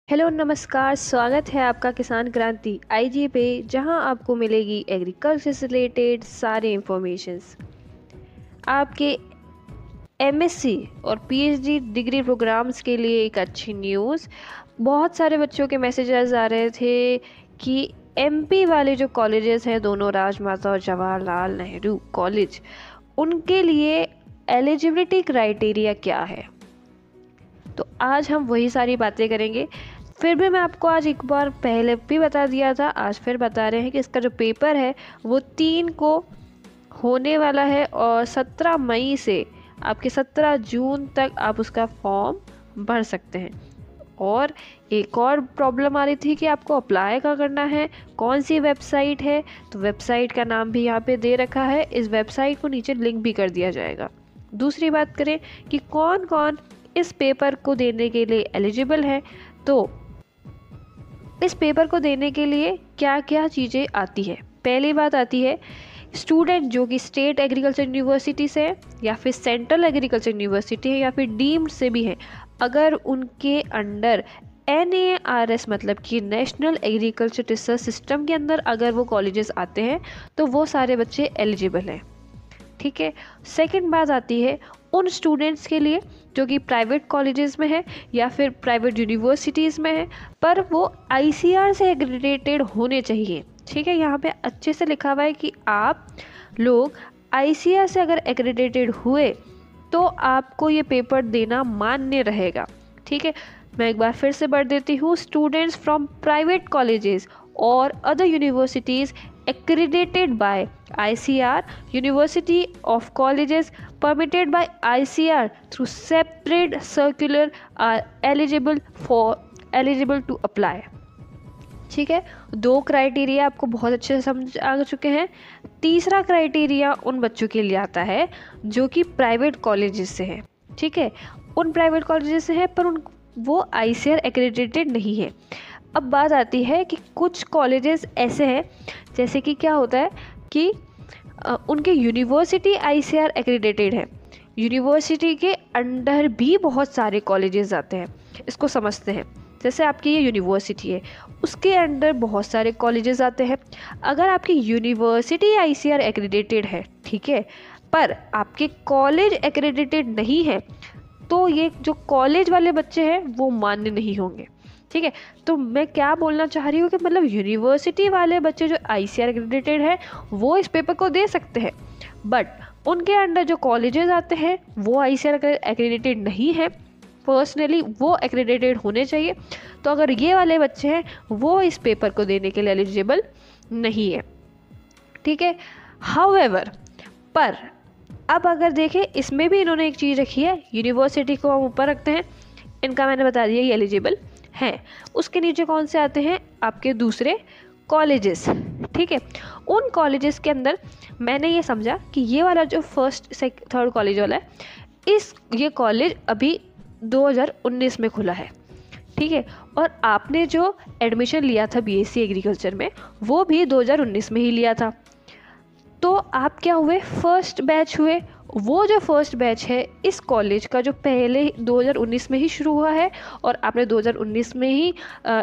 Hello नमस्कार, स्वागत है आपका किसान क्रांति आईजी पे, जहां आपको मिलेगी एग्रीकल्चर से रिलेटेड सारे इंफॉर्मेशंस। आपके एमएससी और पीएचडी डिग्री प्रोग्राम्स के लिए एक अच्छी न्यूज़। बहुत सारे बच्चों के मैसेजेस आ रहे थे कि एमपी वाले जो कॉलेजेस हैं, दोनों राजमाता और जवाहरलाल नेहरू कॉलेज, उनके लिए एलिजिबिलिटी क्राइटेरिया क्या है। तो आज हम वही सारी बातें करेंगे। फिर भी मैं आपको आज एक बार पहले भी बता दिया था, आज फिर बता रहे हैं कि इसका जो पेपर है वो 3 को होने वाला है और 17 मई से आपके 17 जून तक आप उसका फॉर्म भर सकते हैं। और एक और प्रॉब्लम आ रही थी कि आपको अप्लाई कहाँ करना है, कौन सी वेबसाइट है। तो वेबसाइट का नाम भी यहाँ पे दे रखा है, इस वेबसाइट को नीचे लिंक भी कर दिया जाएगा। दूसरी बात करें कि कौन कौन इस पेपर को देने के लिए एलिजिबल है, तो इस पेपर को देने के लिए क्या क्या चीज़ें आती है। पहली बात आती है स्टूडेंट जो कि स्टेट एग्रीकल्चर यूनिवर्सिटी से है या फिर सेंट्रल एग्रीकल्चर यूनिवर्सिटी है या फिर डीम्ड से भी है, अगर उनके अंडर NARS मतलब कि नेशनल एग्रीकल्चर रिसर्च सिस्टम के अंदर अगर वो कॉलेजेस आते हैं तो वो सारे बच्चे एलिजिबल हैं। ठीक है। सेकंड बात आती है उन स्टूडेंट्स के लिए जो कि प्राइवेट कॉलेजेस में है या फिर प्राइवेट यूनिवर्सिटीज़ में है, पर वो ICAR से एग्रीडेटेड होने चाहिए। ठीक है, यहाँ पे अच्छे से लिखा हुआ है कि आप लोग ICAR से अगर एग्रीडेटेड हुए तो आपको ये पेपर देना मान्य रहेगा। ठीक है, मैं एक बार फिर से पढ़ देती हूँ। स्टूडेंट्स फ्रॉम प्राइवेट कॉलेजेस और other universities accredited by ICAR, University of Colleges permitted by ICAR through separate circular are eligible to apply। ठीक है, 2 क्राइटेरिया आपको बहुत अच्छे से समझ आ चुके हैं। तीसरा क्राइटेरिया उन बच्चों के लिए आता है जो कि प्राइवेट कॉलेजेस से है। ठीक है, उन प्राइवेट कॉलेजेस से है पर वो ICAR एक्रेडिटेड नहीं है। अब बात आती है कि कुछ कॉलेजेस ऐसे हैं, जैसे कि क्या होता है कि उनके यूनिवर्सिटी ICAR एक्रेडिटेड है, यूनिवर्सिटी के अंडर भी बहुत सारे कॉलेजेस आते हैं। इसको समझते हैं, जैसे आपकी ये यूनिवर्सिटी है, उसके अंडर बहुत सारे कॉलेजेस आते हैं। अगर आपकी यूनिवर्सिटी ICAR एक्रेडिटेड है, ठीक है, पर आपके कॉलेज एक्रेडिटेड नहीं है, तो ये जो कॉलेज वाले बच्चे हैं वो मान्य नहीं होंगे। ठीक है, तो मैं क्या बोलना चाह रही हूँ कि मतलब यूनिवर्सिटी वाले बच्चे जो ICAR एक्रेडिटेड है वो इस पेपर को दे सकते हैं, बट उनके अंडर जो कॉलेजेस आते हैं वो ICAR एक्रेडिटेड नहीं है। पर्सनली वो एक्रेडिटेड होने चाहिए। तो अगर ये वाले बच्चे हैं वो इस पेपर को देने के लिए एलिजिबल नहीं है। ठीक है, हाउएवर, पर अब अगर देखें इसमें भी इन्होंने एक चीज़ रखी है, यूनिवर्सिटी को हम ऊपर रखते हैं, इनका मैंने बता दिया ये एलिजिबल हैं। उसके नीचे कौन से आते हैं आपके दूसरे कॉलेजेस। ठीक है, उन कॉलेजेस के अंदर मैंने ये समझा कि ये वाला जो फर्स्ट थर्ड कॉलेज वाला है, ये कॉलेज अभी 2019 में खुला है। ठीक है, और आपने जो एडमिशन लिया था BSc एग्रीकल्चर में वो भी 2019 में ही लिया था। तो आप क्या हुए, फर्स्ट बैच हुए। वो जो फर्स्ट बैच है इस कॉलेज का जो पहले 2019 में ही शुरू हुआ है और आपने 2019 में ही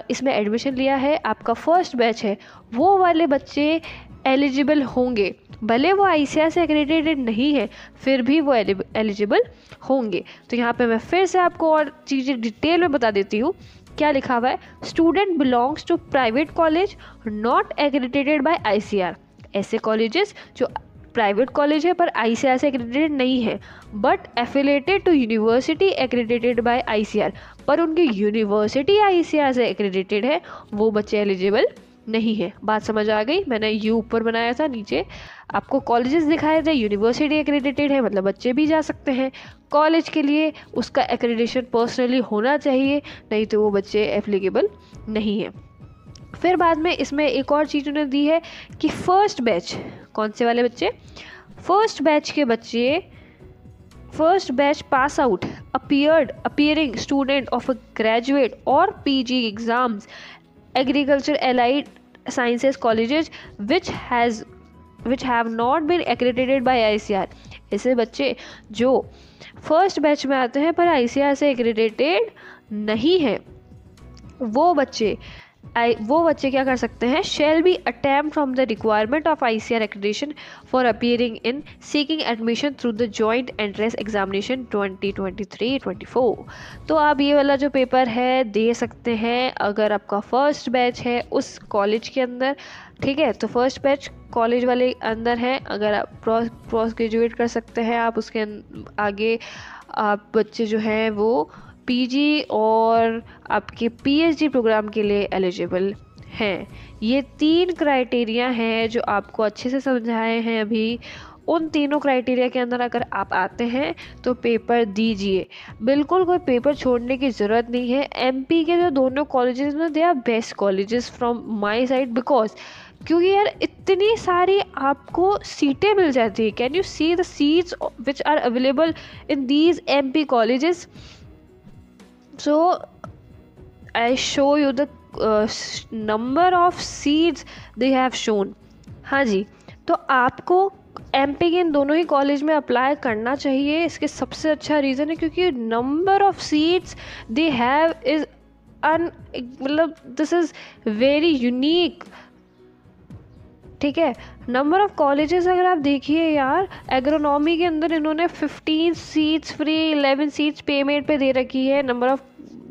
इसमें एडमिशन लिया है, आपका फर्स्ट बैच है, वो वाले बच्चे एलिजिबल होंगे। भले वो ICAR से एक्रेडिटेड नहीं है फिर भी वो एलिजिबल होंगे। तो यहाँ पे मैं फिर से आपको और चीज़ें डिटेल में बता देती हूँ। क्या लिखा हुआ है, student belongs to private college not accredited by ICAR। ऐसे कॉलेजेस जो प्राइवेट कॉलेज है पर ICAR से एक्रेडिटेड नहीं है, but affiliated to university accredited by ICAR, पर उनकी यूनिवर्सिटी ICAR से एक्रेडिटेड है, वो बच्चे एलिजिबल नहीं है। बात समझ आ गई? मैंने यू ऊपर बनाया था, नीचे आपको कॉलेजेस दिखाए थे। यूनिवर्सिटी एक्रेडिटेड है मतलब बच्चे भी जा सकते हैं। कॉलेज के लिए उसका एक्रेडिटेशन पर्सनली होना चाहिए, नहीं तो वो बच्चे एप्लीकेबल नहीं है। फिर बाद में इसमें एक और चीज़ उन्होंने दी है कि फर्स्ट बैच, कौन से वाले बच्चे, फर्स्ट बैच के बच्चे, first batch pass out appearing student of a graduate और PG exams agriculture allied sciences colleges which have not been accredited by ICAR। ऐसे बच्चे जो फर्स्ट बैच में आते हैं पर ICAR से एक्रेडिटेड नहीं है, वो बच्चे क्या कर सकते हैं, shall be attempt from the requirement of ICAR accreditation for appearing in seeking admission through the joint entrance examination 2023-24। तो आप ये वाला जो पेपर है दे सकते हैं अगर आपका फर्स्ट बैच है उस कॉलेज के अंदर, ठीक है। तो फर्स्ट बैच कॉलेज वाले अंदर है, अगर आप पोस्ट ग्रेजुएट कर सकते हैं आप, उसके आगे आप बच्चे जो हैं वो पीजी और आपके पीएचडी प्रोग्राम के लिए एलिजिबल हैं। ये 3 क्राइटेरिया हैं जो आपको अच्छे से समझाए हैं अभी। उन तीनों क्राइटेरिया के अंदर अगर आप आते हैं तो पेपर दीजिए, बिल्कुल कोई पेपर छोड़ने की ज़रूरत नहीं है। एमपी के जो दोनों कॉलेजेस में they are best colleges from my side, because क्योंकि यार इतनी सारी आपको सीटें मिल जाती है। Can you see the seats which are available in these MP colleges. So I show you the number of seats they have shown। हाँ जी, तो आपको एमपी के इन दोनों ही कॉलेज में अप्लाई करना चाहिए। इसके सबसे अच्छा रीज़न है क्योंकि number of seats they have is मतलब दिस इज़ वेरी यूनिक, ठीक है। नंबर ऑफ कॉलेजेस अगर आप देखिए यार, एग्रोनॉमी के अंदर इन्होंने 15 सीट्स फ्री, 11 सीट्स पेमेंट पे दे रखी है। नंबर ऑफ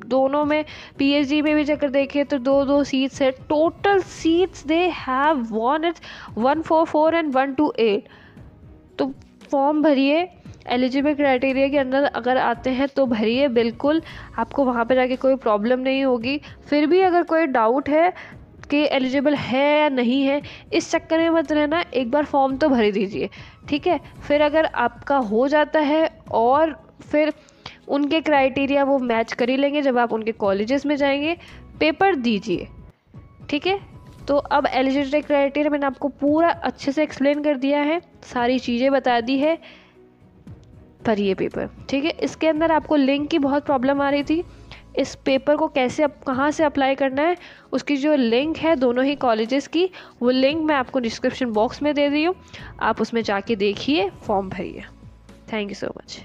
दोनों में पीएचडी में भी जाकर देखें तो 2-2 सीट्स है। Total seats they have one it's 144 and 128। तो फॉर्म भरिए, एलिजिबल क्राइटेरिया के अंदर अगर आते हैं तो भरिए, बिल्कुल आपको वहाँ पे जाके कोई प्रॉब्लम नहीं होगी। फिर भी अगर कोई डाउट है कि एलिजिबल है या नहीं है, इस चक्कर में मत रहना, एक बार फॉर्म तो भर दीजिए, ठीक है। फिर अगर आपका हो जाता है और फिर उनके क्राइटेरिया वो मैच कर ही लेंगे जब आप उनके कॉलेजेस में जाएंगे, पेपर दीजिए, ठीक है। तो अब एलिजिबिलिटी क्राइटेरिया मैंने आपको पूरा अच्छे से एक्सप्लेन कर दिया है, सारी चीज़ें बता दी है, भरिए पेपर, ठीक है। इसके अंदर आपको लिंक की बहुत प्रॉब्लम आ रही थी, इस पेपर को कैसे कहाँ से अप्लाई करना है, उसकी जो लिंक है दोनों ही कॉलेजेस की, वो लिंक मैं आपको डिस्क्रिप्शन बॉक्स में दे दी हूँ, आप उसमें जाके देखिए, फॉर्म भरिए। Thank you so much.